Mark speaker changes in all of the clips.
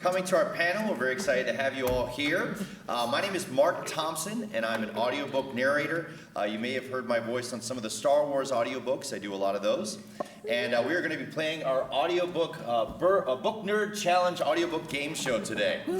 Speaker 1: Coming to our panel, we're very excited to have you all here. My name is Marc Thompson, and I'm an audiobook narrator. You may have heard my voice on some of the Star Wars audiobooks. I do a lot of those. And we are going to be playing our audiobook, Book Nerd Challenge audiobook game show today. So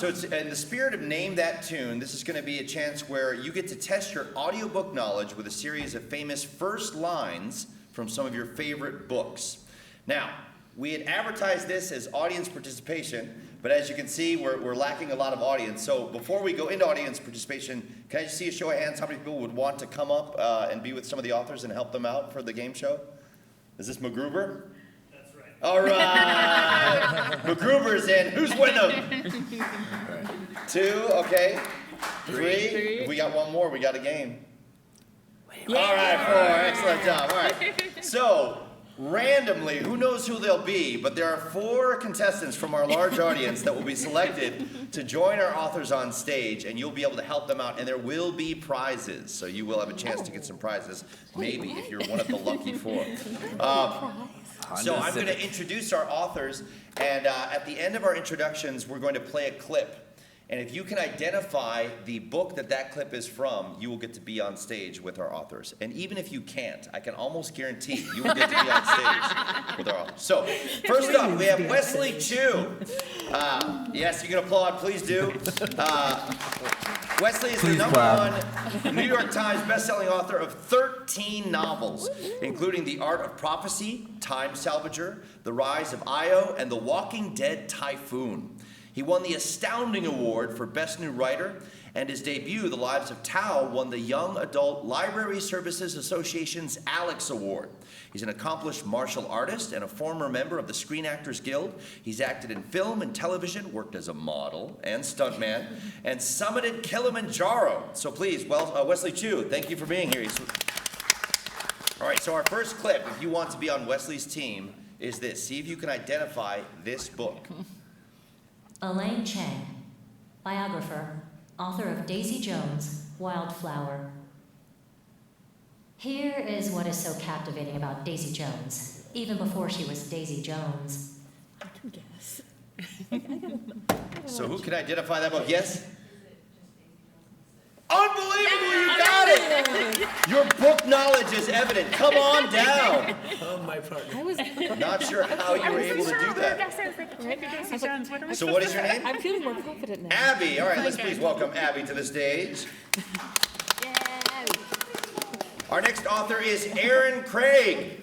Speaker 1: it's in the spirit of Name That Tune, this is going to be a chance where you get to test your audiobook knowledge with a series of famous first lines from some of your favorite books. Now, we had advertised this as audience participation, but as you can see, we're lacking a lot of audience. So before we go into audience participation, can I just see a show of hands how many people would want to come up and be with some of the authors and help them out for the game show? Is this MacGruber?
Speaker 2: That's right.
Speaker 1: All right. MacGruber's in. Who's with them? Two, okay. Three. We got one more. We got a game. Yeah. All right, four. Excellent job. All right. So, randomly, who knows who they'll be, but there are 4 contestants from our large audience that will be selected to join our authors on stage, and you'll be able to help them out, and there will be prizes, so you will have a chance to get some prizes, maybe if you're one of the lucky 4. So I'm going to introduce our authors, and at the end of our introductions, we're going to play a clip. And if you can identify the book that clip is from, you will get to be on stage with our authors. And even if you can't, I can almost guarantee you will get to be on stage with our authors. So, first up, we have Wesley Chu. Yes, you can applaud, please do. Wesley is the #1 New York Times bestselling author of 13 novels, including The Art of Prophecy, Time Salvager, The Rise of Io, and The Walking Dead Typhoon. He won the Astounding Award for Best New Writer, and his debut, The Lives of Tao, won the Young Adult Library Services Association's Alex Award. He's an accomplished martial artist and a former member of the Screen Actors Guild. He's acted in film and television, worked as a model and stuntman, and summited Kilimanjaro. So please, Wesley Chu, thank you for being here. All right, so our first clip, if you want to be on Wesley's team, is this. See if you can identify this book.
Speaker 3: Elaine Chang, biographer, author of Daisy Jones, Wildflower. Here is what is so captivating about Daisy Jones, even before she was Daisy Jones.
Speaker 4: I can guess.
Speaker 1: So who can identify that book? Yes? Unbelievable, you got it! Your book knowledge is evident. Come on down.
Speaker 2: Oh, my partner.
Speaker 4: I was
Speaker 1: Not sure how you were able to do that. So what is your name?
Speaker 4: I'm feeling more confident now.
Speaker 1: Abby. All right, let's please welcome Abby to the stage. Our next author is Erin Craig.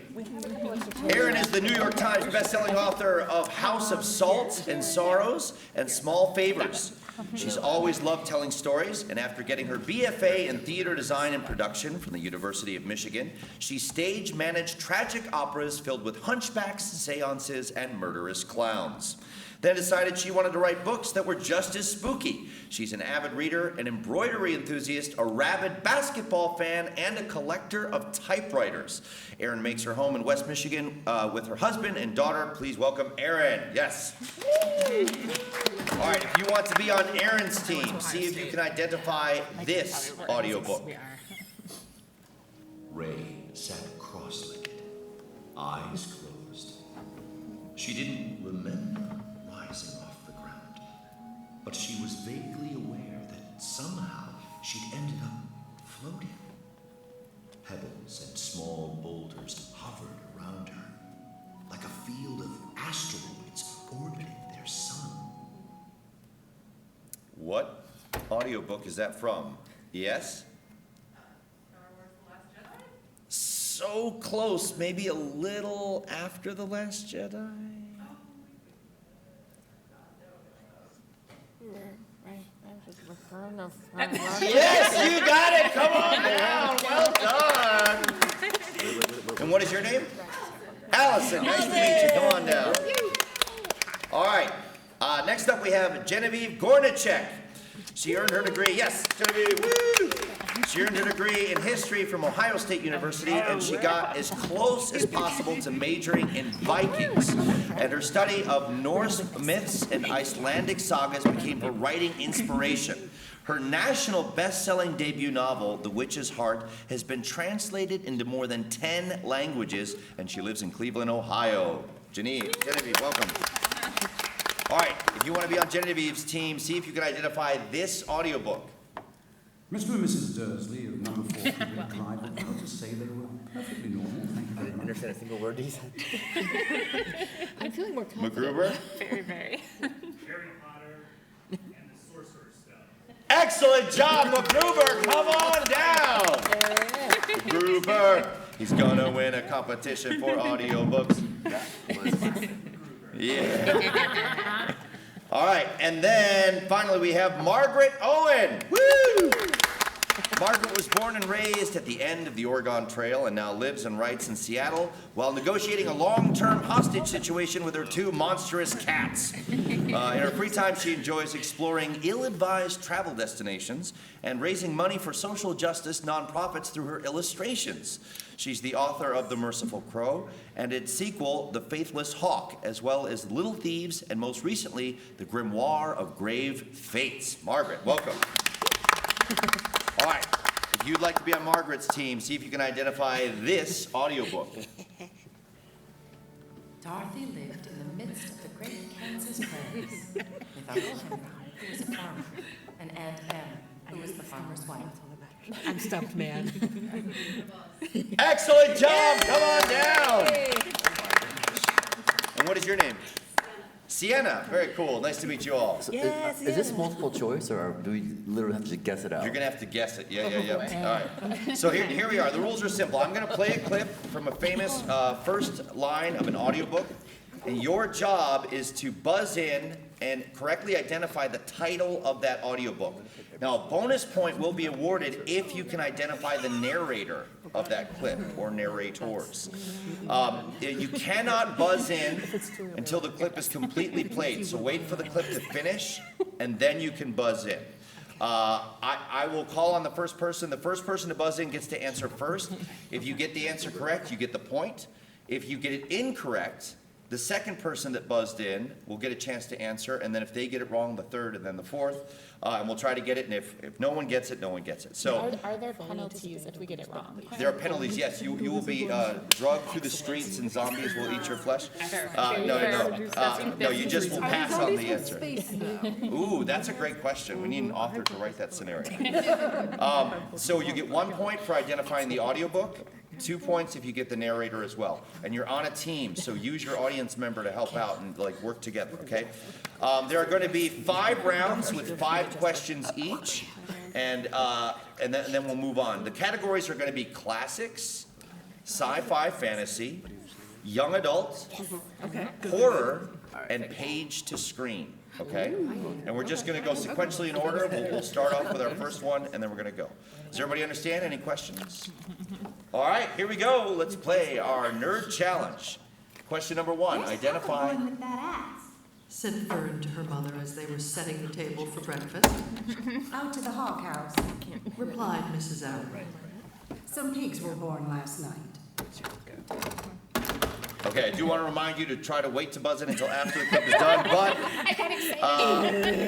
Speaker 1: Erin is the New York Times bestselling author of House of Salt and Sorrows and Small Favors. She's always loved telling stories, and after getting her BFA in theater design and production from the University of Michigan, she stage-managed tragic operas filled with hunchbacks, seances, and murderous clowns. Then decided she wanted to write books that were just as spooky. She's an avid reader, an embroidery enthusiast, a rabid basketball fan, and a collector of typewriters. Erin makes her home in West Michigan with her husband and daughter. Please welcome Erin. Yes. All right, if you want to be on Erin's team, see if you can identify this audiobook.
Speaker 5: Ray sat cross-legged, eyes closed. She didn't remember rising off the ground, but she was vaguely aware that somehow she'd ended up floating. Pebbles and small boulders hovered around her, like a field of asteroids orbiting their sun.
Speaker 1: What audiobook is that from? Yes?
Speaker 6: Star Wars: The Last Jedi?
Speaker 1: So close, maybe a little after The Last Jedi? Yes, you got it! Come on down! Well done! And what is your name? Allison, nice to meet you. Come on down. All right, next up we have Genevieve Gornichec. She earned her degree, yes, Genevieve, woo! She earned her degree in history from Ohio State University, and she got as close as possible to majoring in Vikings. And her study of Norse myths and Icelandic sagas became her writing inspiration. Her national best-selling debut novel, The Witch's Heart, has been translated into more than 10 languages, and she lives in Cleveland, Ohio. Genevieve, welcome. All right, if you want to be on Genevieve's team, see if you can identify this audiobook.
Speaker 2: Mr. and Mrs. Dursley of number 4 Clive were proud to say they were perfectly normal. Thank you very much.
Speaker 7: Understand a single word he said.
Speaker 4: I'm feeling more confident.
Speaker 1: MacGruber?
Speaker 6: Very, very.
Speaker 8: Harry Potter and the Sorcerer's Stone.
Speaker 1: Excellent job, MacGruber. Come on down. MacGruber. He's gonna win a competition for audiobooks. Yeah. All right, and then finally we have Margaret Owen. Woo! Margaret was born and raised at the end of the Oregon Trail and now lives and writes in Seattle while negotiating a long-term hostage situation with her 2 monstrous cats. In her free time, she enjoys exploring ill-advised travel destinations and raising money for social justice nonprofits through her illustrations. She's the author of The Merciful Crow and its sequel, The Faithless Hawk, as well as Little Thieves and most recently, The Grimoire of Grave Fates. Margaret, welcome. All right, if you'd like to be on Margaret's team, see if you can identify this audiobook.
Speaker 9: Dorothy lived in the midst of the great Kansas prairies with Uncle Henry, who was a farmer, and Aunt Em, who was the farmer's wife.
Speaker 4: I'm stumped, man.
Speaker 1: Excellent job, come on down. And what is your name? Sienna, very cool, nice to meet you all.
Speaker 7: So is this multiple choice, or do we literally have to just guess it out?
Speaker 1: You're gonna have to guess it, yeah. All right, so here we are, the rules are simple. I'm gonna play a clip from a famous first line of an audiobook, and your job is to buzz in and correctly identify the title of that audiobook. Now, a bonus point will be awarded if you can identify the narrator of that clip, or narrators. You cannot buzz in until the clip is completely played, so wait for the clip to finish, and then you can buzz in. I will call on the first person. The first person to buzz in gets to answer first. If you get the answer correct, you get the point. If you get it incorrect, the second person that buzzed in will get a chance to answer, and then if they get it wrong, the third, and then the fourth, and we'll try to get it, and if no one gets it, no one gets it. So,
Speaker 10: Are there penalties if we get it wrong?
Speaker 1: there are penalties, yes. You will be drugged through the streets, and zombies will eat your flesh. No, you just will pass on the answer. Ooh, that's a great question. We need an author to write that scenario. So you get 1 point for identifying the audiobook, 2 points if you get the narrator as well. And you're on a team, so use your audience member to help out and work together, okay? There are going to be 5 rounds with 5 questions each, and then we'll move on. The categories are going to be classics, sci-fi fantasy, young adult, horror, and page to screen. Okay? And we're just going to go sequentially in order. We'll start off with our first one, and then we're going to go. Does everybody understand? Any questions? All right, here we go. Let's play our nerd challenge. Question number 1, identify.
Speaker 9: Said Fern to her mother as they were setting the table for breakfast.
Speaker 11: Out to the hog house.
Speaker 9: Replied Mrs. Owen.
Speaker 11: Some pigs were born last night.
Speaker 1: Okay, I do want to remind you to try to wait to buzz in until after the clip is done, but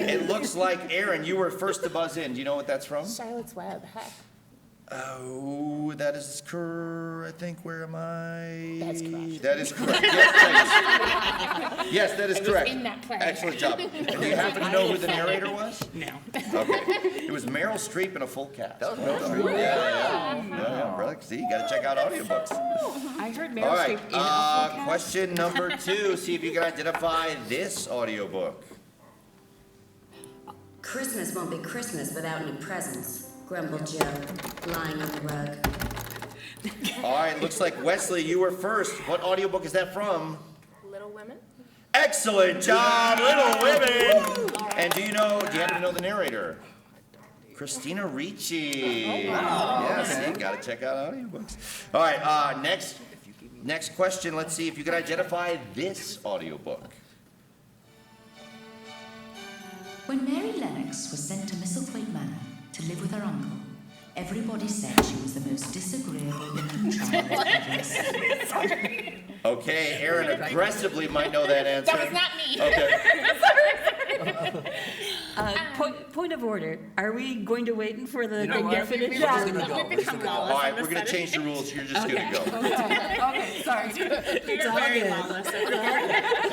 Speaker 1: it looks like, Erin, you were first to buzz in. Do you know what that's from?
Speaker 10: Charlotte's Web. Heck.
Speaker 1: Oh, that is correct. I think, where am I?
Speaker 10: That's correct.
Speaker 1: That is correct. Yes, that is correct.
Speaker 10: in that play.
Speaker 1: Excellent job. And do you happen to know who the narrator was?
Speaker 10: No.
Speaker 1: Okay. It was Meryl Streep in a full cast. That was Meryl Streep? Yeah, brother. See, you got to check out audiobooks.
Speaker 10: I heard Meryl
Speaker 1: All right,
Speaker 10: Streep in a full cast.
Speaker 1: question number 2. See if you can identify this audiobook.
Speaker 11: Christmas won't be Christmas without any presents, grumbled Joe, lying on the rug.
Speaker 1: All right, looks like Wesley, you were first. What audiobook is that from?
Speaker 6: Little Women.
Speaker 1: Excellent job, Little Women. And do you happen to know the narrator? Christina Ricci. Oh, wow. Yes, you got to check out audiobooks. All right, next question. Let's see if you can identify this audiobook.
Speaker 3: When Mary Lennox was sent to Misselthwaite Manor to live with her uncle, everybody said she was the most disagreeable looking child ever seen.
Speaker 1: Okay, Erin aggressively might know that answer.
Speaker 6: That was not me.
Speaker 1: Okay.
Speaker 4: Point
Speaker 12: of order. Are we going to wait for the
Speaker 7: You know
Speaker 12: thing
Speaker 7: what?
Speaker 12: to finish?
Speaker 7: We're just gonna go. We're just gonna go.
Speaker 1: All right, we're gonna change the rules. You're just gonna go.
Speaker 9: Okay, sorry.
Speaker 12: It's all good.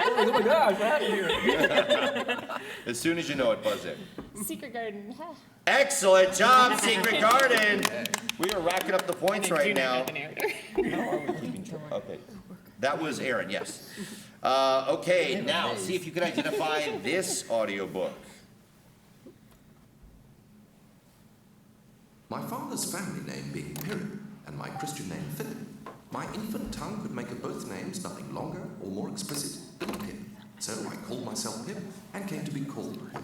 Speaker 7: Oh my gosh, what happened here?
Speaker 1: As soon as you know it, buzz in.
Speaker 10: Secret garden. Huh.
Speaker 1: Excellent job, Secret Garden. We are racking up the points right now. How are we keeping track? Okay. That was Erin, yes. Okay, now see if you can identify this audiobook.
Speaker 13: My father's family name being Pirin, and my Christian name Philip, my infant tongue could make of both names nothing longer or more explicit than Pip. So I called myself Pip and came to be called Pip.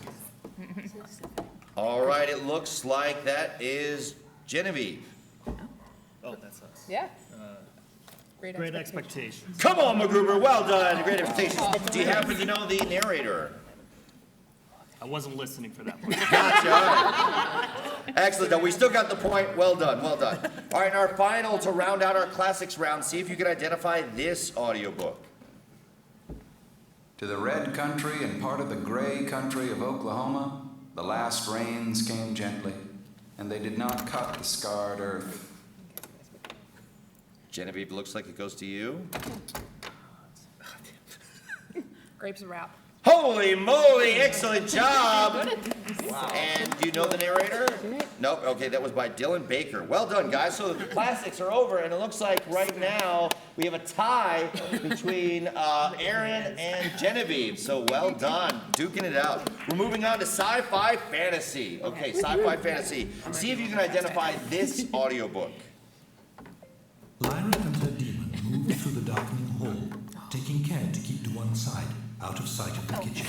Speaker 1: All right, it looks like that is Genevieve.
Speaker 8: Oh, that's us.
Speaker 10: Yeah.
Speaker 8: Great expectations.
Speaker 1: Come on, MacGruber, well done. Great invitations. Do you happen to know the narrator?
Speaker 8: I wasn't listening for that part.
Speaker 1: Gotcha. All right. Excellent. Now, we still got the point. Well done. Well done. All right, and our final to round out our classics round, see if you can identify this audiobook.
Speaker 2: To the red country and part of the gray country of Oklahoma, the last rains came gently, and they did not cut the scarred earth.
Speaker 1: Genevieve, looks like it goes to you.
Speaker 10: Grapes of wrap.
Speaker 1: Holy moly, excellent job. Wow. And do you know the narrator? Nope, okay, that was by Dylan Baker. Well done, guys. So the classics are over, and it looks like right now we have a tie between Erin and Genevieve. So well done, duking it out. We're moving on to sci-fi fantasy. Okay, sci-fi fantasy. See if you can identify this audiobook.
Speaker 14: Lyra and her demon moved through the darkening hall, taking care to keep to one side, out of sight of the kitchen.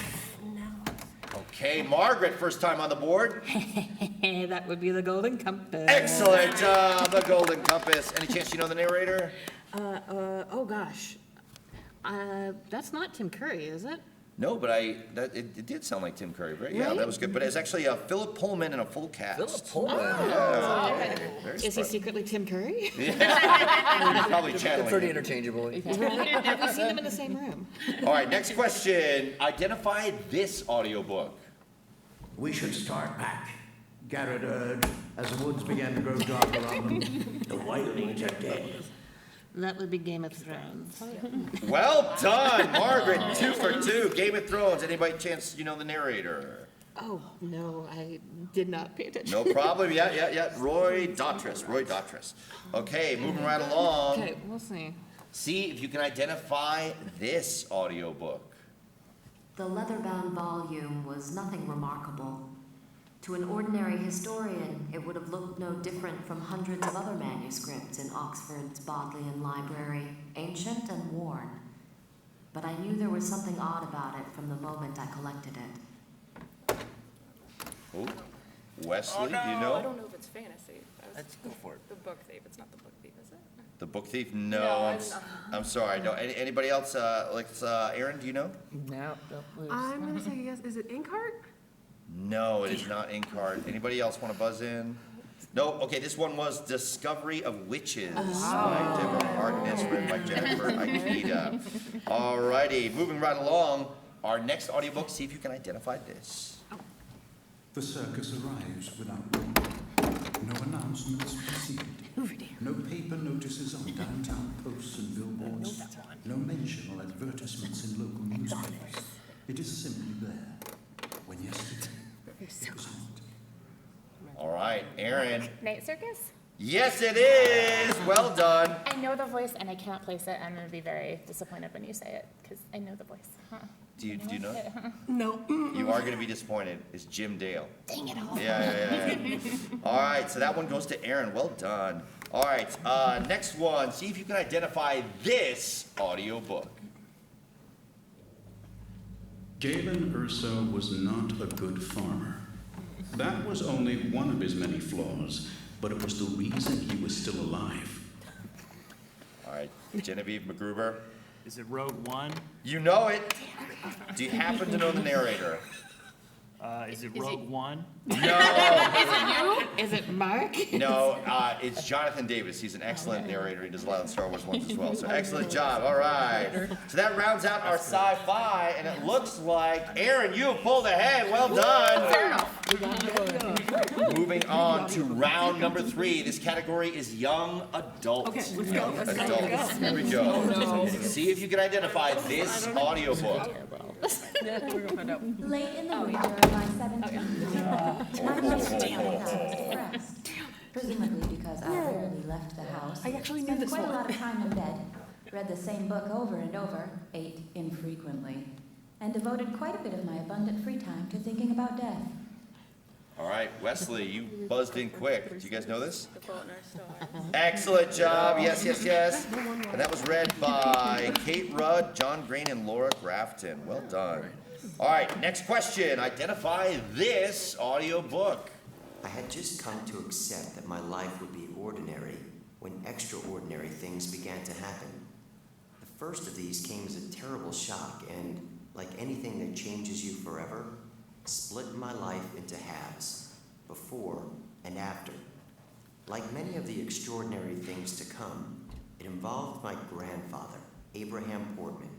Speaker 1: Okay, Margaret, first time on the board.
Speaker 12: That would be the Golden Compass.
Speaker 1: Excellent job, the Golden Compass. Any chance you know the narrator?
Speaker 4: Oh gosh. That's not Tim Curry, is it?
Speaker 1: No, but it did sound like Tim Curry, right? Yeah,
Speaker 4: Right?
Speaker 1: that was good. But it's actually Philip Pullman and a full cast.
Speaker 7: Philip Pullman.
Speaker 1: Yeah. Very
Speaker 4: Is he
Speaker 1: smart.
Speaker 4: secretly Tim Curry?
Speaker 1: Yeah. He's probably channeling
Speaker 7: Pretty
Speaker 1: it.
Speaker 7: interchangeable.
Speaker 4: Have we seen him in the same room?
Speaker 1: All right, next question. Identify this audiobook.
Speaker 15: We should start back. Garrett urged, as the woods began to grow dark around them. The wildlings are dead.
Speaker 12: That would be Game of Thrones.
Speaker 1: Well done, Margaret. 2 for 2. Game of Thrones. Anybody chance you know the narrator?
Speaker 4: Oh, no, I did not pay attention.
Speaker 1: No problem. Yeah. Roy Dotrice. Okay, moving right along.
Speaker 4: Okay, we'll see.
Speaker 1: See if you can identify this audiobook.
Speaker 3: The leather-bound volume was nothing remarkable. To an ordinary historian, it would have looked no different from hundreds of other manuscripts in Oxford's Bodleian Library, ancient and worn. But I knew there was something odd about it from the moment I collected it.
Speaker 1: Oh, Wesley, do you
Speaker 6: I
Speaker 1: know?
Speaker 6: don't know if it's fantasy.
Speaker 7: Let's go for it.
Speaker 6: The book thief. It's not the book thief, is it?
Speaker 1: The Book Thief? No,
Speaker 6: No,
Speaker 1: I'm sorry. No, anybody else? Erin, do you know?
Speaker 10: No.
Speaker 6: I'm gonna say yes. Is it Inkheart?
Speaker 1: No, it is not Inkheart. Anybody else want to buzz in? No? Okay, this one was Discovery of Witches by Deborah Harkness, written by Jennifer Ikeda. All righty, moving right along. Our next audiobook, see if you can identify this.
Speaker 2: The circus arrives without warning. No announcements received. No paper notices on downtown posts and billboards. No mention or advertisements in local newspapers. It is simply there. When yesterday it was not.
Speaker 1: All right, Erin.
Speaker 10: Night Circus?
Speaker 1: Yes, it is. Well done.
Speaker 10: I know the voice and I can't place it. I'm gonna be very disappointed when you say it because I know the voice. Huh.
Speaker 1: Do you know it?
Speaker 4: No.
Speaker 1: You are going to be disappointed. It's Jim Dale.
Speaker 10: Dang it all.
Speaker 1: Yeah. All right, so that one goes to Erin. Well done. All right, next one. See if you can identify this audiobook.
Speaker 2: Galen Urso was not a good farmer. That was only one of his many flaws, but it was the reason he was still alive.
Speaker 1: All right, Genevieve MacGruber.
Speaker 8: Is it Rogue One?
Speaker 1: You know it. Do you happen to know the narrator?
Speaker 7: Is it Rogue One?
Speaker 1: No.
Speaker 4: Is it you?
Speaker 12: Is it Mark?
Speaker 1: No, it's Jonathan Davis. He's an excellent narrator. He does a lot of Star Wars ones as well. So excellent job. All right. So that rounds out our sci-fi, and it looks like Erin, you have pulled ahead. Well done.
Speaker 4: Fair enough.
Speaker 1: Moving on to round number 3. This category is young adult.
Speaker 6: Okay, let's go. Let's go.
Speaker 1: Adults. Here we go. See if you can identify this audiobook.
Speaker 6: We're gonna find out.
Speaker 16: Late in the winter of my 17th, my mother was depressed. Presumably because I rarely left the house.
Speaker 6: I actually knew
Speaker 16: spent
Speaker 6: this
Speaker 16: quite
Speaker 6: one.
Speaker 16: a lot of time in bed, read the same book over and over, ate infrequently, and devoted quite a bit of my abundant free time to thinking about death.
Speaker 1: All right, Wesley, you buzzed in quick. Do you guys know this? Excellent job. Yes, yes, yes. And that was read by Kate Rudd, John Green, and Laura Grafton. Well done. All right, next question. Identify this audiobook.
Speaker 17: I had just come to accept that my life would be ordinary when extraordinary things began to happen. The first of these came as a terrible shock and, like anything that changes you forever, split my life into halves, before and after. Like many of the extraordinary things to come, it involved my grandfather, Abraham Portman.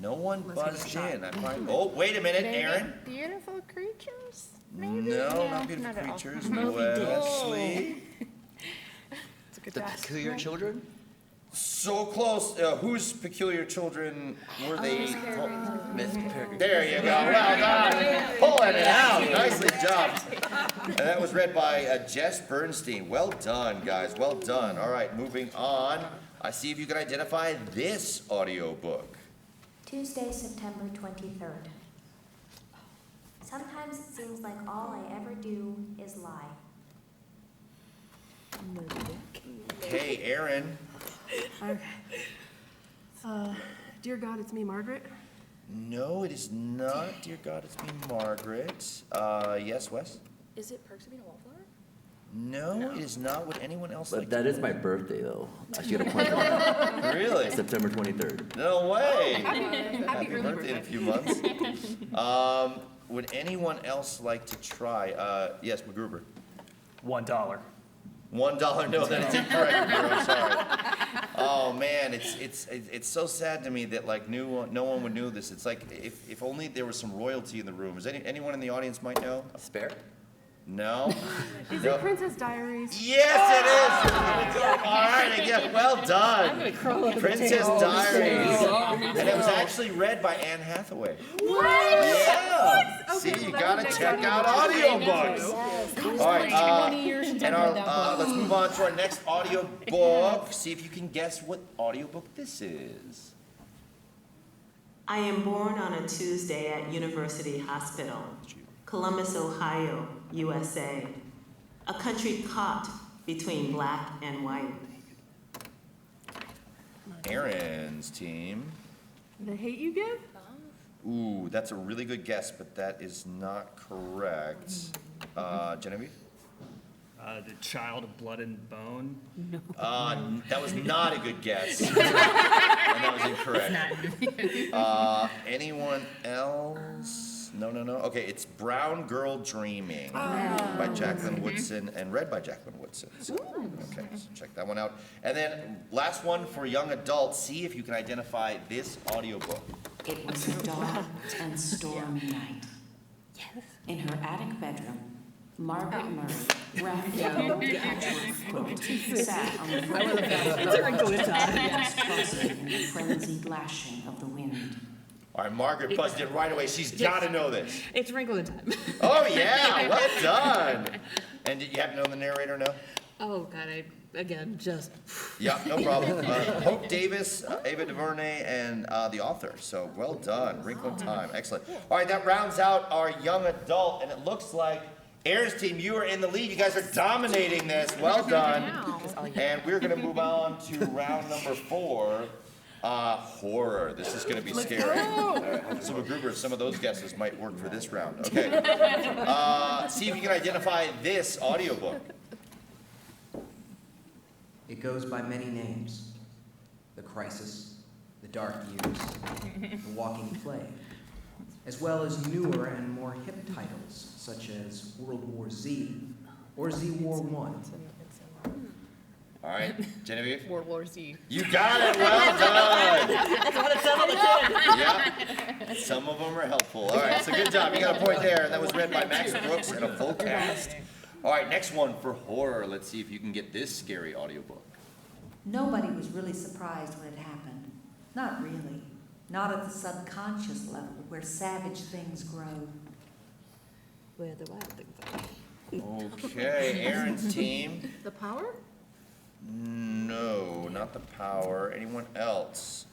Speaker 1: No one buzzed in. Oh, wait a minute, Erin.
Speaker 10: Beautiful creatures? Maybe?
Speaker 1: No,
Speaker 10: Yeah,
Speaker 1: not beautiful
Speaker 10: not at all.
Speaker 1: creatures.
Speaker 10: Moby
Speaker 1: Wesley.
Speaker 6: It's a good
Speaker 7: The
Speaker 6: guess.
Speaker 7: Peculiar Children?
Speaker 1: So close. Whose peculiar children were they?
Speaker 7: Miss Peregrine.
Speaker 1: There you go. Well done. Pulling it out. Nicely done. And that was read by Jess Bernstein. Well done, guys. Well done. All right, moving on. I see if you can identify this audiobook.
Speaker 16: Tuesday, September 23rd.
Speaker 3: Sometimes it seems like all I ever do is lie.
Speaker 1: Hey, Erin.
Speaker 6: Okay. Dear God, it's me, Margaret.
Speaker 1: No, it is not. Dear God, it's me, Margaret. Yes, Wes?
Speaker 6: Is it Perks of Being a Wallflower?
Speaker 1: No, it is not. Would anyone else like
Speaker 7: But that
Speaker 1: to
Speaker 7: is my birthday, though. I should have pointed out.
Speaker 1: Really?
Speaker 7: September 23rd.
Speaker 1: No way.
Speaker 6: Happy early
Speaker 1: birthday in a few months. Would anyone else like to try? Yes, McGruber.
Speaker 7: $1.
Speaker 1: $1? No, that is incorrect, McGruber. Sorry. Oh man, it's so sad to me that like no one would know this. It's like if only there was some royalty in the room. Is anyone in the audience might know?
Speaker 7: Spare?
Speaker 1: No.
Speaker 6: Is
Speaker 1: No.
Speaker 6: it Princess Diaries?
Speaker 1: Yes, it is. All right, again, well done. Princess Diaries. And it was actually read by Anne Hathaway.
Speaker 6: What?
Speaker 1: Yeah.
Speaker 6: Okay,
Speaker 1: See,
Speaker 6: well,
Speaker 1: you
Speaker 6: that's
Speaker 1: gotta
Speaker 6: the next
Speaker 1: check out audiobooks. All right, and let's move on to our next audiobook. See if you can guess what audiobook this is.
Speaker 18: I am born on a Tuesday at University Hospital, Columbus, Ohio, USA, a country caught between black and white.
Speaker 1: Erin's team.
Speaker 6: The Hate You Give?
Speaker 1: Ooh, that's a really good guess, but that is not correct. Genevieve?
Speaker 7: The Child of Blood and Bone.
Speaker 1: That was not a good guess. And that was incorrect. Anyone else? No. Okay, it's Brown Girl Dreaming by Jacqueline Woodson and read by Jacqueline Woodson. So, okay, so check that one out. And then last one for young adults. See if you can identify this audiobook.
Speaker 9: It was a dark and stormy night. In her attic bedroom, Margaret Murray, wrapped in a patchwork quilt, sat on the floor in the frenzied lashing of the wind.
Speaker 1: All right, Margaret buzzed in right away. She's got to know this.
Speaker 12: It's Wrinkle in Time.
Speaker 1: Oh, yeah, well done. And did you happen to know the narrator now?
Speaker 12: Oh, God, just...
Speaker 1: Yeah, no problem. Hope Davis, Ava DuVernay, and the author. So well done. Wrinkle in Time. Excellent. All right, that rounds out our young adult, and it looks like Erin's team, you are in the lead. You guys are dominating this. Well done. And we're going to move on to round number 4. Horror. This is going to be scary. So McGruber, some of those guesses might work for this round. Okay. See if you can identify this audiobook.
Speaker 19: It goes by many names. The Crisis, The Dark Years, The Walking Plague, as well as newer and more hip titles, such as World War Z or Z War I.
Speaker 1: All right, Genevieve?
Speaker 4: World War Z.
Speaker 1: You got it, well done.
Speaker 4: That's what it said on the tin.
Speaker 1: Yeah, some of them are helpful. All right, so good job. You got a point there. That was read by Max Brooks and a full cast. All right, next one for horror. Let's see if you can get this scary audiobook.
Speaker 20: Nobody was really surprised when it happened. Not really. Not at the subconscious level where savage things grow.
Speaker 4: Where the wild things are.
Speaker 1: Okay, Erin's team.
Speaker 6: The Power?
Speaker 1: No, not The Power. Anyone else?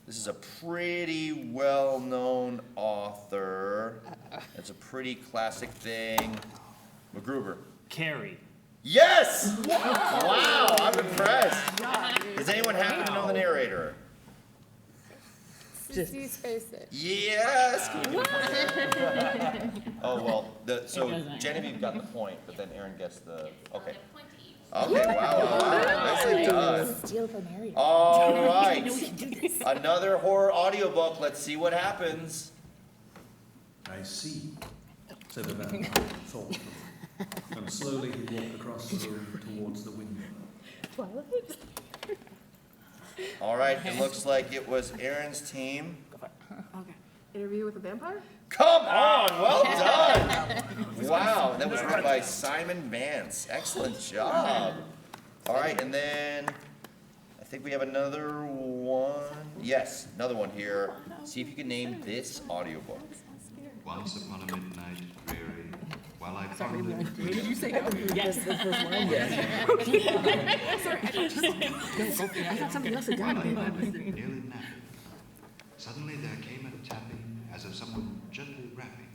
Speaker 1: This is a pretty well-known author. It's a pretty classic thing. MacGruber.
Speaker 8: Carrie.
Speaker 1: Yes! Wow, I'm impressed. Does anyone happen to know the narrator?
Speaker 10: CC Space It.
Speaker 1: Yes! Can you give a point? Oh, well, so Genevieve got the point, but then Erin gets the, okay. Okay, wow. Nicely done.
Speaker 10: Steal from Harry.
Speaker 1: All right. Another horror audiobook. Let's see what happens.
Speaker 2: I see, said the man thoughtfully, and slowly he walked across the room towards the window.
Speaker 4: Twilight?
Speaker 1: All right, it looks like it was Erin's team.
Speaker 6: Okay. Interview with a Vampire?
Speaker 1: Come on, well done. Wow, that was written by Simon Vance. Excellent job. All right, and then I think we have another one. Yes, another one here. See if you can name this audiobook.
Speaker 13: Once upon a midnight dreary, while I pondered...
Speaker 6: Wait, did you say
Speaker 4: Yes, the first one. Yes.
Speaker 6: Sorry, I thought somebody else had
Speaker 13: While
Speaker 6: got
Speaker 13: I
Speaker 6: it.
Speaker 13: lay nearly napping, suddenly there came a tapping as of someone gently rapping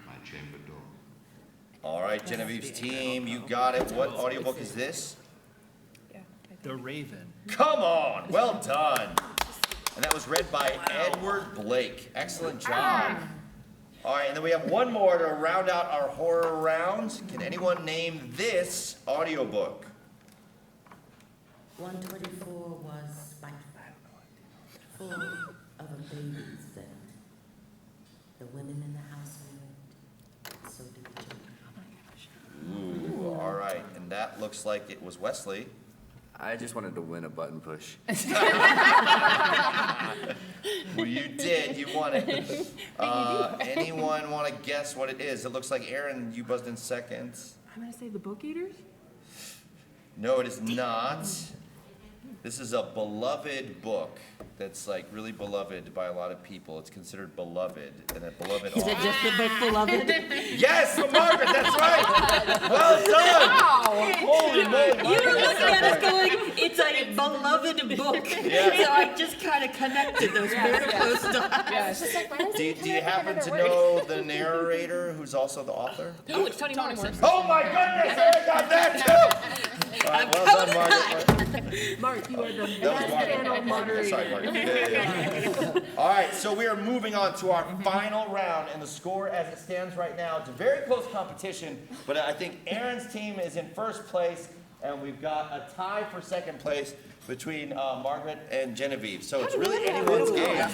Speaker 13: my chamber door.
Speaker 1: All right, Genevieve's team, you got it. What audiobook is this?
Speaker 8: The Raven.
Speaker 1: Come on, well done. And that was read by Edward Blake. Excellent job. All right, and then we have one more to round out our horror round. Can anyone name this audiobook?
Speaker 9: 124 was spiteful, full of a baby's venom. The women in the house lived, so did the children.
Speaker 1: Ooh, all right, and that looks like it was Wesley.
Speaker 21: I just wanted to win a button push.
Speaker 1: Well, you did. You won it. Anyone want to guess what it is? It looks like Erin, you buzzed in second.
Speaker 6: I'm going to say The Book Eaters?
Speaker 1: No, it is not. This is a beloved book that's like really beloved by a lot of people. It's considered beloved, and a beloved.
Speaker 4: Is it just the book Beloved?
Speaker 1: Yes, for Margaret, that's right. Well done.
Speaker 4: Wow.
Speaker 1: Holy moly.
Speaker 4: You were looking at us going, it's a beloved book.
Speaker 1: Yeah.
Speaker 4: So I just kind of connected those very close dots.
Speaker 1: Do you happen to know the narrator who's also the author?
Speaker 4: Oh, it's Toni Morrison.
Speaker 1: Oh my goodness, I got that too. All right, well done, Margaret.
Speaker 6: Mark, you are the
Speaker 1: That was
Speaker 6: best
Speaker 1: Margaret.
Speaker 6: channel moderator.
Speaker 1: Sorry, Margaret. Yeah. All right, so we are moving on to our final round, and the score as it stands right now, it's a very close competition, but I think Erin's team is in first place, and we've got a tie for second place between Margaret and Genevieve. So it's really anyone's game.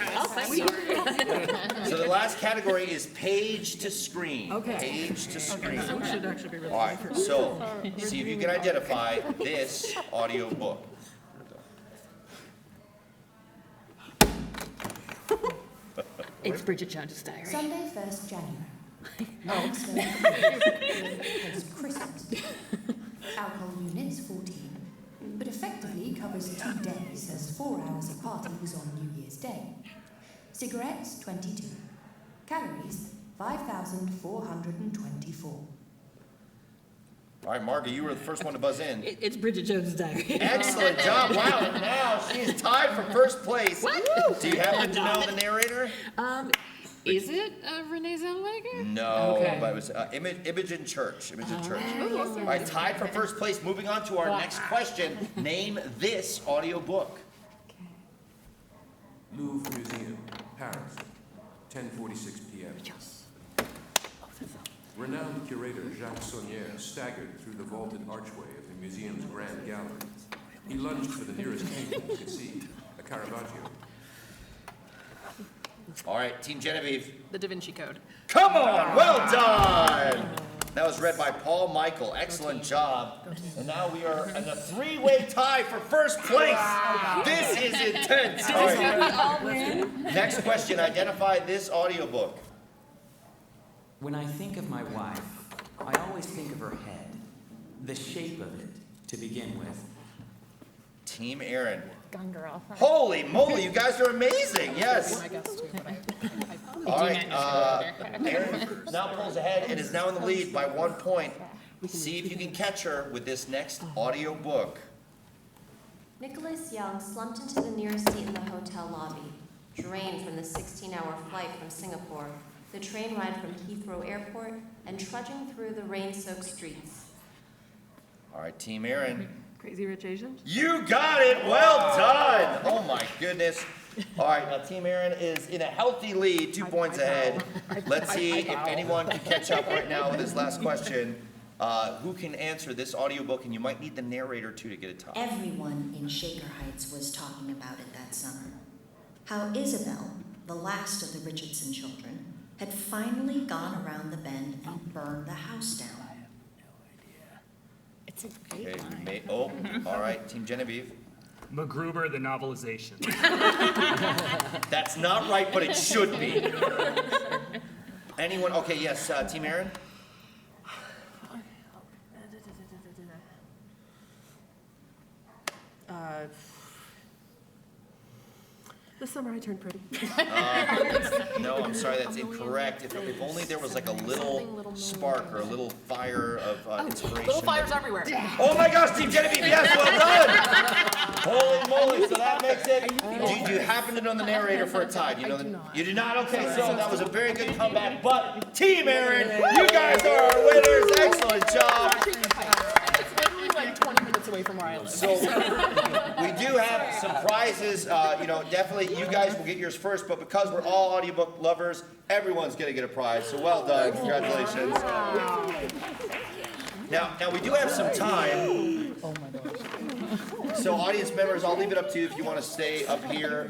Speaker 1: So the last category is page to screen.
Speaker 6: Okay.
Speaker 1: Page to screen.
Speaker 6: So we should actually be really
Speaker 1: All right, so see if you can identify this audio book.
Speaker 4: It's Bridget Jones's Diary.
Speaker 20: Sunday, 1st January. Post Christmas. Alcohol units 14, but effectively covers 2 days as 4 hours of party was on New Year's Day. Cigarettes 22. Calories 5,424.
Speaker 1: All right, Margaret, you were the first one to buzz in.
Speaker 4: It's Bridget Jones's Diary.
Speaker 1: Excellent job. Wow, and now she's tied for first place.
Speaker 4: What?
Speaker 1: Do you happen to know the narrator?
Speaker 4: Is it Renee Zellweger?
Speaker 1: No,
Speaker 4: Okay.
Speaker 1: but it was Imogen Church. Imogen Church.
Speaker 4: Oh, yes,
Speaker 1: All right, tied for first place. Moving on to our next question. Name this audiobook.
Speaker 2: Louvre Museum, Paris, 10:46 p.m. Renowned curator Jacques Saunière staggered through the vaulted archway of the museum's grand gallery. He lunged for the nearest painting he could see, a Caravaggio.
Speaker 1: All right, Team Genevieve.
Speaker 6: The Da Vinci Code.
Speaker 1: Come on, well done. That was read by Paul Michael. Excellent job. And now we are in a three-way tie for first place. This is intense. All right.
Speaker 9: We all win.
Speaker 1: Next question, identify this audiobook.
Speaker 19: When I think of my wife, I always think of her head, the shape of it, to begin with.
Speaker 1: Team Erin.
Speaker 10: Gone girl.
Speaker 1: Holy moly, you guys are amazing. Yes.
Speaker 6: I guess too, but
Speaker 1: All right, Erin now pulls ahead and is now in the lead by 1 point. See if you can catch her with this next audiobook.
Speaker 3: Nicholas Young slumped into the nearest seat in the hotel lobby, drained from the 16-hour flight from Singapore, the train ride from Heathrow Airport, and trudging through the rain-soaked streets.
Speaker 1: All right, Team Erin.
Speaker 6: Crazy Rich Asians?
Speaker 1: You got it! Well done! Oh my goodness. All right, now Team Erin is in a healthy lead, 2 points ahead. Let's see if anyone can catch up right now with this last question. Who can answer this audiobook? And you might need the narrator too to get it tied.
Speaker 11: Everyone in Shaker Heights was talking about it that summer. How Isabel, the last of the Richardson children, had finally gone around the bend and burned the house down.
Speaker 10: It's a great
Speaker 1: Okay,
Speaker 10: line.
Speaker 1: oh, all right, Team Genevieve.
Speaker 8: MacGruber, the novelization.
Speaker 1: That's not right, but it should be. Anyone? Okay, yes, Team Erin.
Speaker 6: This summer I turned pretty.
Speaker 1: No, I'm sorry, that's incorrect. If only there was like a little spark or a little fire of inspiration.
Speaker 6: Little fires everywhere.
Speaker 1: Oh my gosh, Team Genevieve, yes, well done! Holy moly, so that makes it. Do you happen to know the narrator for a tie? Do you know You do not? Okay, so that was a very good comeback, but Team Erin, you guys are our winners. Excellent job.
Speaker 6: It's literally like 20 minutes away from where I live.
Speaker 1: So we do have some prizes. Definitely you guys will get yours first, but because we're all audiobook lovers, everyone's going to get a prize. So well done. Congratulations. Now we do have some time. Oh my gosh. So audience members, I'll leave it up to you if you want to stay up here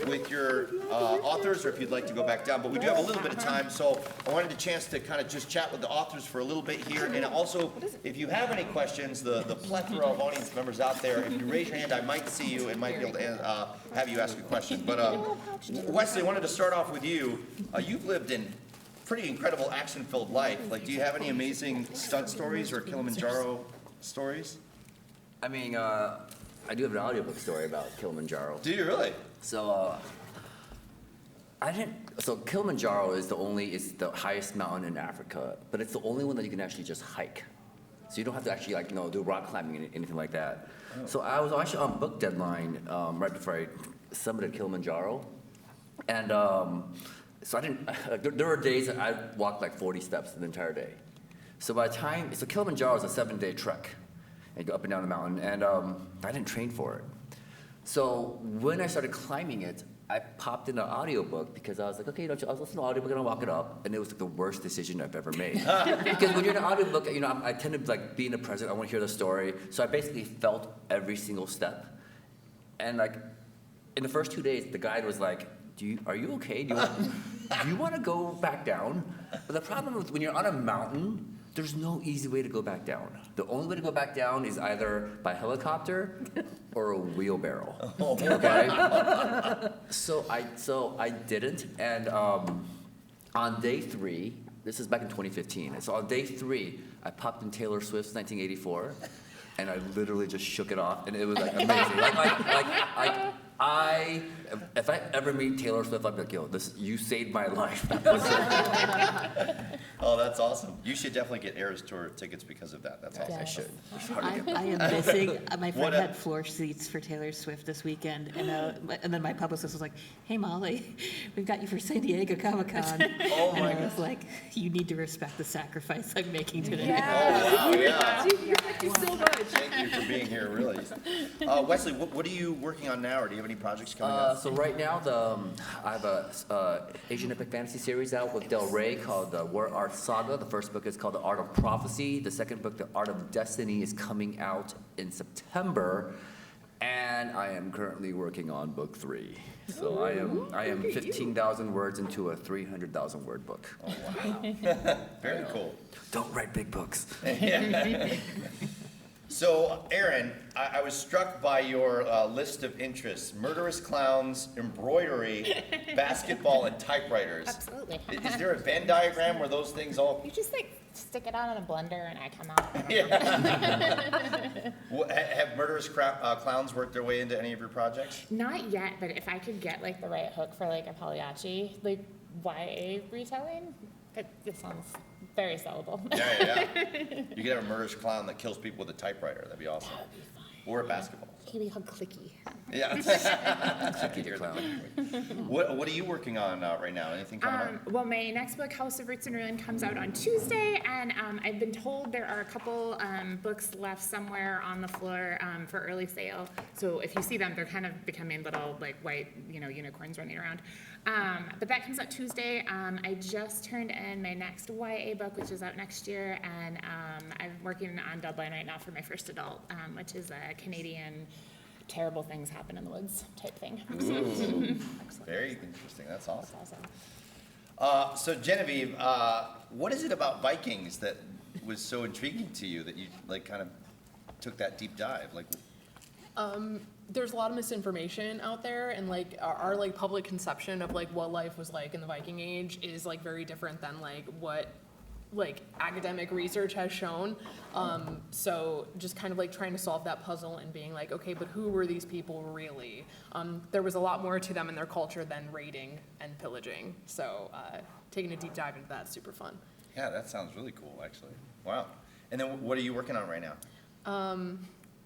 Speaker 1: with your authors or if you'd like to go back down. But we do have a little bit of time, so I wanted a chance to kind of just chat with the authors for a little bit here. And also, if you have any questions, the plethora of audience members out there, if you raise your hand, I might see you and might be able to have you ask a question. But Wesley, I wanted to start off with you. You've lived in pretty incredible action-filled life. Like, do you have any amazing stunt stories or Kilimanjaro stories?
Speaker 21: I mean, I do have an audiobook story about Kilimanjaro.
Speaker 1: Do you really?
Speaker 21: So, So Kilimanjaro is the highest mountain in Africa, but it's the only one that you can actually just hike. So you don't have to actually do rock climbing or anything like that. Oh. So I was actually on book deadline right before I summited Kilimanjaro, and so I didn't. There were days that I walked like 40 steps the entire day. So Kilimanjaro is a 7-day trek. And go up and down the mountain, and I didn't train for it. So when I started climbing it, I popped in an audiobook because I was like, okay, I'll listen to an audiobook and I'll walk it up. And it was like the worst decision I've ever made. Because when you're in an audiobook, I tend to be in the present, I want to hear the story. So I basically felt every single step. And in the first 2 days, the guide was like, are you okay? Do you want to go back down? But the problem is when you're on a mountain, there's no easy way to go back down. The only way to go back down is either by helicopter or a wheelbarrow. Okay? So I didn't, and on day 3, this is back in 2015, so on day 3, I popped in Taylor Swift's 1984, and I literally just shook it off, and it was amazing. If I ever meet Taylor Swift, I'd be like, yo, you saved my life.
Speaker 1: Oh, that's awesome. You should definitely get Eras Tour tickets because of that. That's awesome.
Speaker 21: I should.
Speaker 4: I am missing, my friend had floor seats for Taylor Swift this weekend, and then my publicist was like, hey Molly, we've got you for San Diego Comic-Con.
Speaker 1: Oh
Speaker 4: and
Speaker 1: my
Speaker 4: I was like, you need to respect the sacrifice I'm making today.
Speaker 1: Yeah. Oh, wow, yeah.
Speaker 6: Thank you so much.
Speaker 1: Thank you for being here, really. Wesley, what are you working on now, or do you have any projects coming up?
Speaker 21: So right now, I have a Asian epic fantasy series out with Del Rey called the War Art Saga. The first book is called The Art of Prophecy. The second book, The Art of Destiny, is coming out in September. And I am currently working on book 3. So I am 15,000 words into a 300,000 word book.
Speaker 1: Oh, wow. Very cool.
Speaker 21: Don't write big books.
Speaker 1: So, Erin, I was struck by your list of interests: murderous clowns, embroidery, basketball, and typewriters.
Speaker 10: Absolutely.
Speaker 1: Is there a Venn diagram where those things all...
Speaker 10: You just like stick it out in a blender and I come out.
Speaker 1: Yeah. Have murderous clowns worked their way into any of your projects?
Speaker 10: Not yet, but if I could get like the right hook for like a Pagliacci, like YA retelling, it sounds very sellable.
Speaker 1: Yeah. You could have a murderous clown that kills people with a typewriter. That'd be awesome.
Speaker 10: That would be fun.
Speaker 1: Or a basketball.
Speaker 10: He could be called Clicky.
Speaker 1: Yeah. Clicky the clown. What are you working on right now? Anything coming up?
Speaker 10: Well, my next book, House of Roots and Ruin, comes out on Tuesday, and I've been told there are a couple books left somewhere on the floor for early sale. So if you see them, they're kind of becoming little like white, unicorns running around. But that comes out Tuesday. I just turned in my next YA book, which is out next year, and I'm working on deadline right now for my first adult, which is a Canadian terrible things happen in the woods type thing.
Speaker 1: Ooh, very interesting. That's awesome. So Genevieve, what is it about Vikings that was so intriguing to you that you like kind of took that deep dive? Like,
Speaker 6: there's a lot of misinformation out there, and like our like public conception of like what life was like in the Viking Age is like very different than like what like academic research has shown. So just kind of like trying to solve that puzzle and being like, okay, but who were these people really? There was a lot more to them and their culture than raiding and pillaging. So taking a deep dive into that's super fun.
Speaker 1: Yeah, that sounds really cool, actually. Wow. And then what are you working on right now?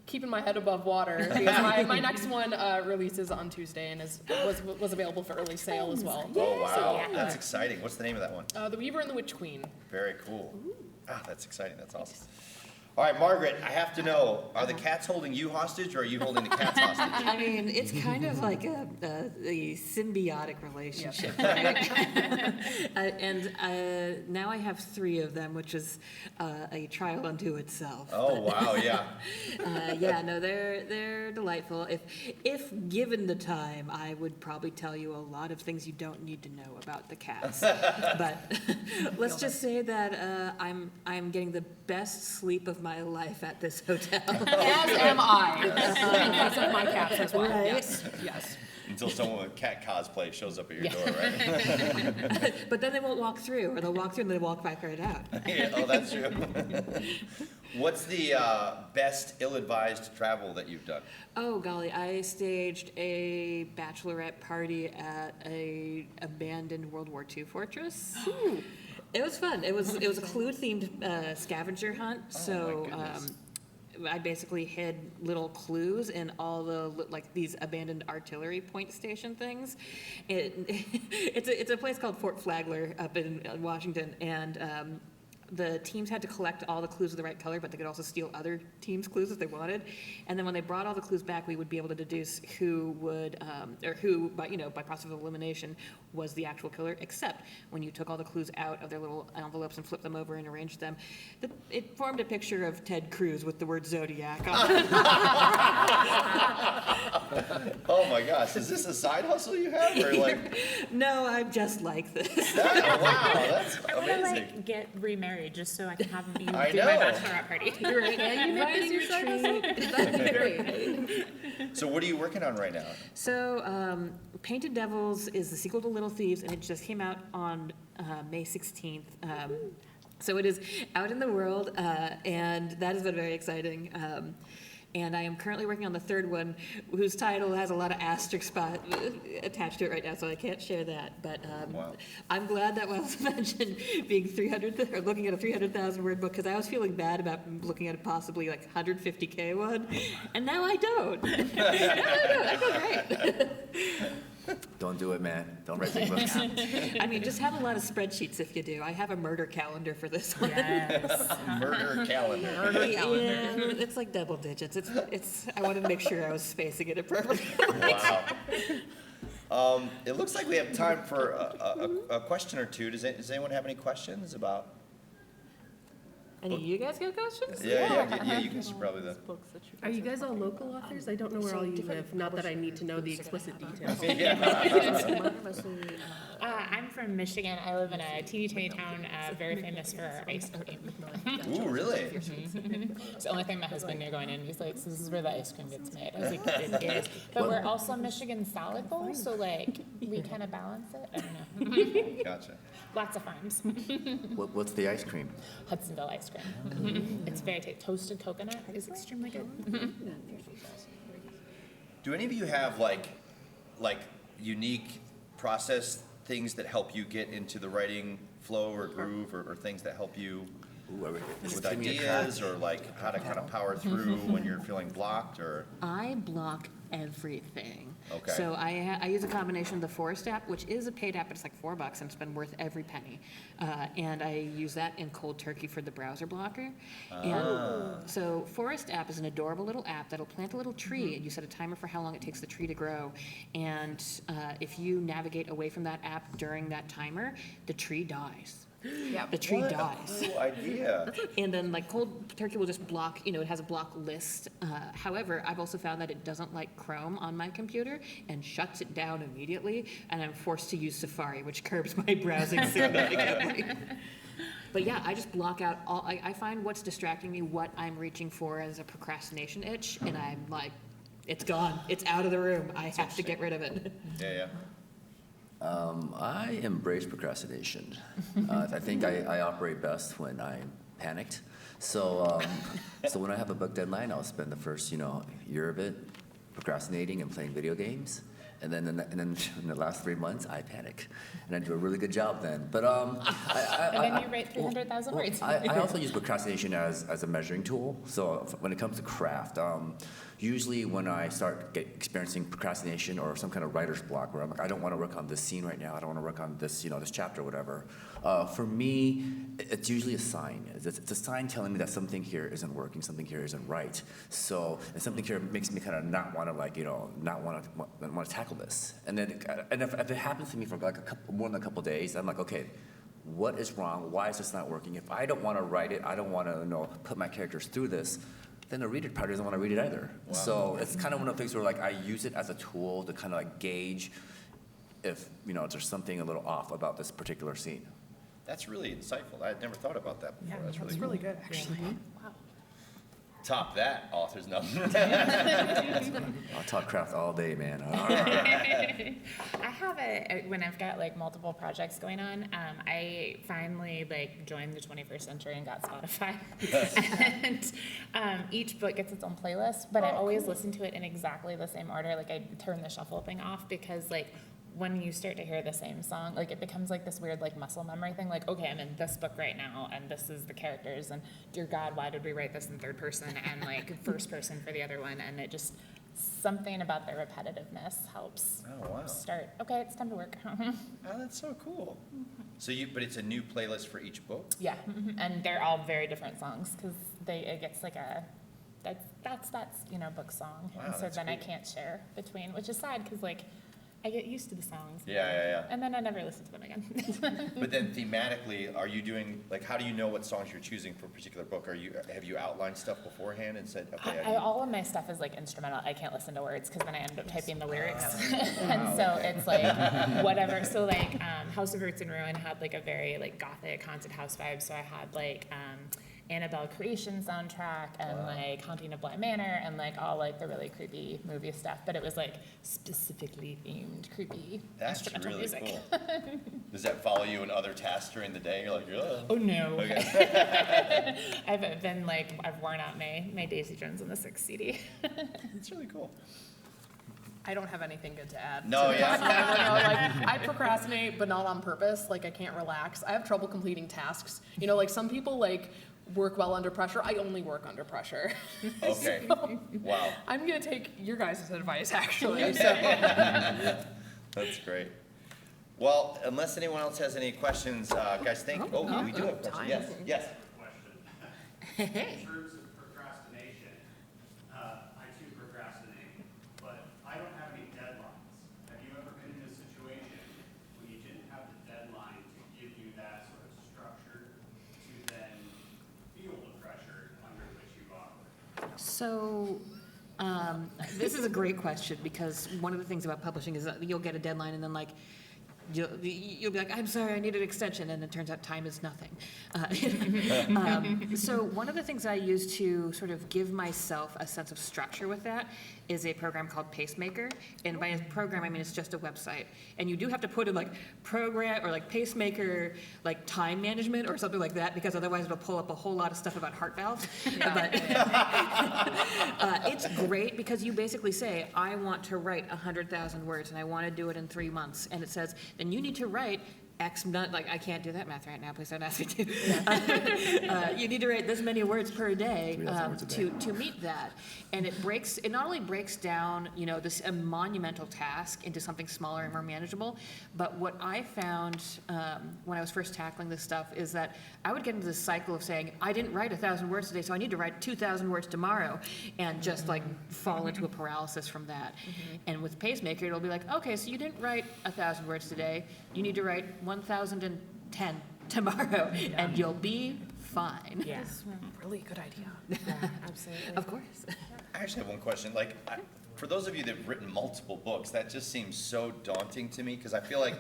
Speaker 6: Keeping my head above water, because my next one releases on Tuesday and was available for early sale as well.
Speaker 1: Oh, wow.
Speaker 6: So,
Speaker 1: That's exciting. What's the name of that one?
Speaker 6: The Weaver and the Witch Queen.
Speaker 1: Very cool. That's exciting. That's awesome. All right, Margaret, I have to know, are the cats holding you hostage, or are you holding the cats hostage?
Speaker 4: I mean, it's kind of like a symbiotic relationship.
Speaker 1: Yeah.
Speaker 4: Right? And now I have 3 of them, which is a trial unto itself.
Speaker 1: Oh, wow, yeah.
Speaker 4: No, they're delightful. If given the time, I would probably tell you a lot of things you don't need to know about the cats. But let's just say that I'm getting the best sleep of my life at this hotel.
Speaker 6: As am I. Because of my cats as well.
Speaker 4: Right?
Speaker 6: Yes.
Speaker 1: Until someone with cat cosplay shows up at your door, right?
Speaker 4: But then they won't walk through, or they'll walk through and they walk back right out.
Speaker 1: Yeah, oh, that's true. What's the best ill-advised travel that you've done?
Speaker 4: Oh, golly, I staged a bachelorette party at a abandoned World War II fortress. Ooh. It was fun. It was a clue-themed scavenger hunt. So I basically hid little clues in all the like these abandoned artillery point station things. It's a place called Fort Flagler up in Washington, and the teams had to collect all the clues of the right color, but they could also steal other teams' clues if they wanted. And then when they brought all the clues back, we would be able to deduce who would, or who, by process of elimination, was the actual killer. Except when you took all the clues out of their little envelopes and flipped them over and arranged them, it formed a picture of Ted Cruz with the word Zodiac on it.
Speaker 1: Oh my gosh, is this a side hustle you have, or like?
Speaker 4: No, I'm just like this.
Speaker 1: Wow, that's
Speaker 10: I want to
Speaker 1: amazing.
Speaker 10: get remarried just so I can have you do
Speaker 1: I
Speaker 10: my
Speaker 1: know.
Speaker 10: bachelorette party.
Speaker 4: Right, yeah, you make this your side hustle? That'd be great.
Speaker 1: So what are you working on right now?
Speaker 4: So, Painted Devils is the sequel to Little Thieves, and it just came out on May 16th. So it is out in the world, and that has been very exciting. And I am currently working on the 3rd one, whose title has a lot of asterisk spot attached to it right now, so I can't share that. But I'm glad that Wells mentioned being looking at a 300,000 word book, because I was feeling bad about looking at a possibly like 150K one, and now I don't. I feel great.
Speaker 21: Don't do it, man. Don't write big books.
Speaker 4: I mean, just have a lot of spreadsheets if you do. I have a murder calendar for this one.
Speaker 10: Yes.
Speaker 1: Murder calendar.
Speaker 4: Yeah, it's like double digits. It's. I wanted to make sure I was spacing it appropriately.
Speaker 1: Wow. It looks like we have time for a question or two. Does anyone have any questions about
Speaker 4: Any of you guys got questions?
Speaker 1: Yeah, you guys are probably the.
Speaker 5: Are you guys all local authors? I don't know where all you live. Not that I need to know the explicit details.
Speaker 10: I'm from Michigan. I live in a teeny tiny town, very famous for ice cream.
Speaker 1: Ooh, really?
Speaker 10: It's the only thing my husband knew going in. He's like, "This is where the ice cream gets made." I was like, "It is." But we're also Michigan Salad Bowl, so like we kind of balance it. I don't know.
Speaker 1: Gotcha.
Speaker 10: Lots of farms.
Speaker 21: What's the ice cream?
Speaker 10: Hudsonville ice cream. It's very tasty. Toasted coconut is extremely good.
Speaker 1: Do any of you have like unique process things that help you get into the writing flow or groove, or things that help you with ideas, or like how to kind of power through when you're feeling blocked? Or
Speaker 4: I block everything.
Speaker 1: Okay.
Speaker 4: So I use a combination of the Forest app, which is a paid app, but it's like $4 and it's been worth every penny. And I use that in cold turkey for the browser blocker. And so Forest app is an adorable little app that'll plant a little tree, and you set a timer for how long it takes the tree to grow. And if you navigate away from that app during that timer, the tree dies.
Speaker 6: Yeah.
Speaker 4: The tree
Speaker 1: What a
Speaker 4: dies.
Speaker 1: cool idea.
Speaker 4: And then like cold turkey will just block, it has a block list. However, I've also found that it doesn't like Chrome on my computer and shuts it down immediately, and I'm forced to use Safari, which curbs my browsing significantly. But yeah, I just block out all, I find what's distracting me, what I'm reaching for as a procrastination itch, and I'm like, it's gone, it's out of the room, I have to get rid of it.
Speaker 1: Yeah.
Speaker 21: I embrace procrastination. I think I operate best when I'm panicked. So when I have a book deadline, I'll spend the first year of it procrastinating and playing video games. And then in the last 3 months, I panic, and I do a really good job then. But
Speaker 10: and then you write 300,000 words.
Speaker 21: I also use procrastination as a measuring tool. So when it comes to craft, usually when I start experiencing procrastination or some kind of writer's block, where I'm like, I don't want to work on this scene right now, I don't want to work on this this chapter or whatever. For me, it's usually a sign. It's a sign telling me that something here isn't working, something here isn't right. So and something here makes me kind of not want to not want to tackle this. And then if it happens to me for like more than a couple days, I'm like, okay, what is wrong? Why is this not working? If I don't want to write it, I don't want to put my characters through this, then the reader probably doesn't want to read it either. Wow. So it's kind of one of the things where like I use it as a tool to kind of like gauge if there's something a little off about this particular scene.
Speaker 1: That's really insightful. I had never thought about that before.
Speaker 6: Yeah,
Speaker 1: that's really
Speaker 6: good, actually.
Speaker 10: Wow.
Speaker 1: Top that, author's nothing.
Speaker 21: I'll talk craft all day, man.
Speaker 10: I have when I've got like multiple projects going on, I finally joined the 21st century and got Spotify. And each book gets its own playlist, but I always listen to it in exactly the same order. Like I turn the shuffle thing off because when you start to hear the same song, it becomes this weird muscle memory thing. Okay, I'm in this book right now, and this is the characters, and dear God, why did we write this in third person and first person for the other one? And it just, something about the repetitiveness helps start, okay, it's time to work.
Speaker 1: Oh, that's so cool. So but it's a new playlist for each book?
Speaker 10: Yeah, and they're all very different songs, because it gets that's book song.
Speaker 1: Wow,
Speaker 10: and so then
Speaker 1: cool.
Speaker 10: I can't share between, which is sad, because I get used to the songs.
Speaker 1: Yeah.
Speaker 10: And then I never listen to them again.
Speaker 1: But then thematically, are you doing, how do you know what songs you're choosing for a particular book? Have you outlined stuff beforehand and said, okay,
Speaker 10: all of my stuff is instrumental. I can't listen to words because then I end up typing the lyrics. And so it's whatever. So House of Roots and Ruin had a very gothic haunted house vibe. So I had Annabelle Creation soundtrack and Haunting of Bly Manor and all the really creepy movie stuff, but it was specifically themed creepy instrumental
Speaker 1: really
Speaker 10: music.
Speaker 1: Cool. Does that follow you in other tasks during the day? You're like, ugh.
Speaker 10: Oh no.
Speaker 1: Okay.
Speaker 10: I've worn out my Daisy Jones on the 6th CD.
Speaker 1: It's really cool.
Speaker 6: I don't have anything good to add.
Speaker 1: No, yeah.
Speaker 6: I procrastinate, but not on purpose. I can't relax. I have trouble completing tasks. Some people work well under pressure. I only work under pressure.
Speaker 1: Okay.
Speaker 6: So,
Speaker 1: wow.
Speaker 6: I'm gonna take your guys' advice actually.
Speaker 1: That's great. Well, unless anyone else has any questions, guys, we do have a question. Yes.
Speaker 8: In terms of procrastination, I too procrastinate, but I don't have any deadlines. Have you ever been in a situation when you didn't have the deadline to give you that sort of structure to then feel
Speaker 4: So, this is a great question because one of the things about publishing is that you'll get a deadline and then like, you'll be like, I'm sorry, I need an extension, and it turns out time is nothing. So one of the things I use to sort of give myself a sense of structure with that is a program called Pacemaker. And by a program, I mean it's just a website. And you do have to put in like program or like Pacemaker, like time management or something like that, because otherwise it'll pull up a whole lot of stuff about heart valves. But it's great because you basically say, I want to write 100,000 words and I want to do it in 3 months. And it says, then you need to write X, like I can't do that math right now, please don't ask me to. You need to write this many words per day, to meet that. And it not only breaks down, you know, this monumental task into something smaller and more manageable, but what I found when I was first tackling this stuff is that I would get into this cycle of saying, I didn't write 1,000 words today, so I need to write 2,000 words tomorrow, and just like fall into a paralysis from that. And with Pacemaker, it'll be like, okay, so you didn't write 1,000 words today, you need to write 1,010 tomorrow, and you'll be fine.
Speaker 6: Yes, really good idea. Absolutely.
Speaker 4: Of course.
Speaker 1: I actually have one question. Like, for those of you that have written multiple books, that just seems so daunting to me, because I feel like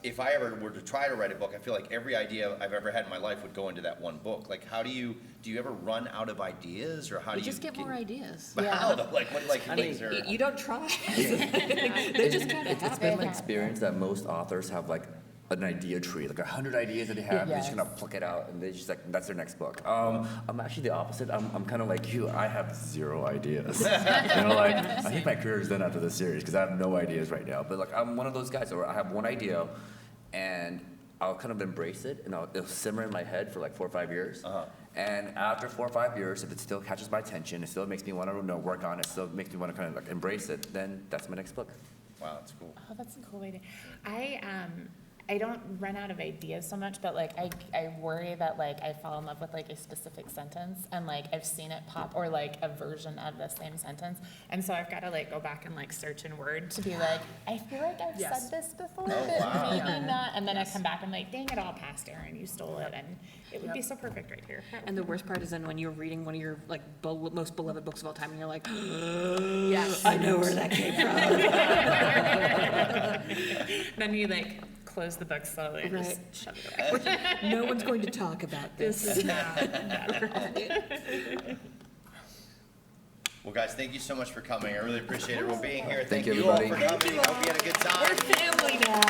Speaker 1: if I ever were to try to write a book, I feel like every idea I've ever had in my life would go into that one book. Like, how do you ever run out of ideas, or how do you
Speaker 4: just get more ideas?
Speaker 1: But how? Like, what things are?
Speaker 4: You don't try. They just kind of happen.
Speaker 21: It's been my experience that most authors have like an idea tree, like 100 ideas that they have, they're just gonna pluck it out, and they just like, that's their next book. I'm actually the opposite. I'm kind of like you. I have 0 ideas. You know, like I think my career is done after this series because I have no ideas right now. But like I'm one of those guys where I have one idea, and I'll kind of embrace it, and it'll simmer in my head for like 4 or 5 years. And after 4 or 5 years, if it still catches my attention, it still makes me want to work on it, still makes me want to kind of like embrace it, then that's my next book.
Speaker 1: Wow, that's cool.
Speaker 10: Oh, that's a cool idea. I don't run out of ideas so much, but like I worry that like I fall in love with like a specific sentence and like I've seen it pop, or like a version of the same sentence, and so I've got to like go back and like search in Word to be like, I feel like I've said this before, but maybe not, and then I come back and like, dang it all, past Erin, you stole it, and it would be so perfect right here.
Speaker 4: And the worst part is then when you're reading one of your like most beloved books of all time, and you're like, yes, I know where that came from.
Speaker 10: Then you like close the book slowly and just shove it away.
Speaker 4: No one's going to talk about this.
Speaker 1: Well, guys, thank you so much for coming. I really appreciate everyone being here.
Speaker 21: Thank
Speaker 1: you
Speaker 21: you, everybody.
Speaker 1: all for coming. Hope you had a good time.
Speaker 4: We're family now.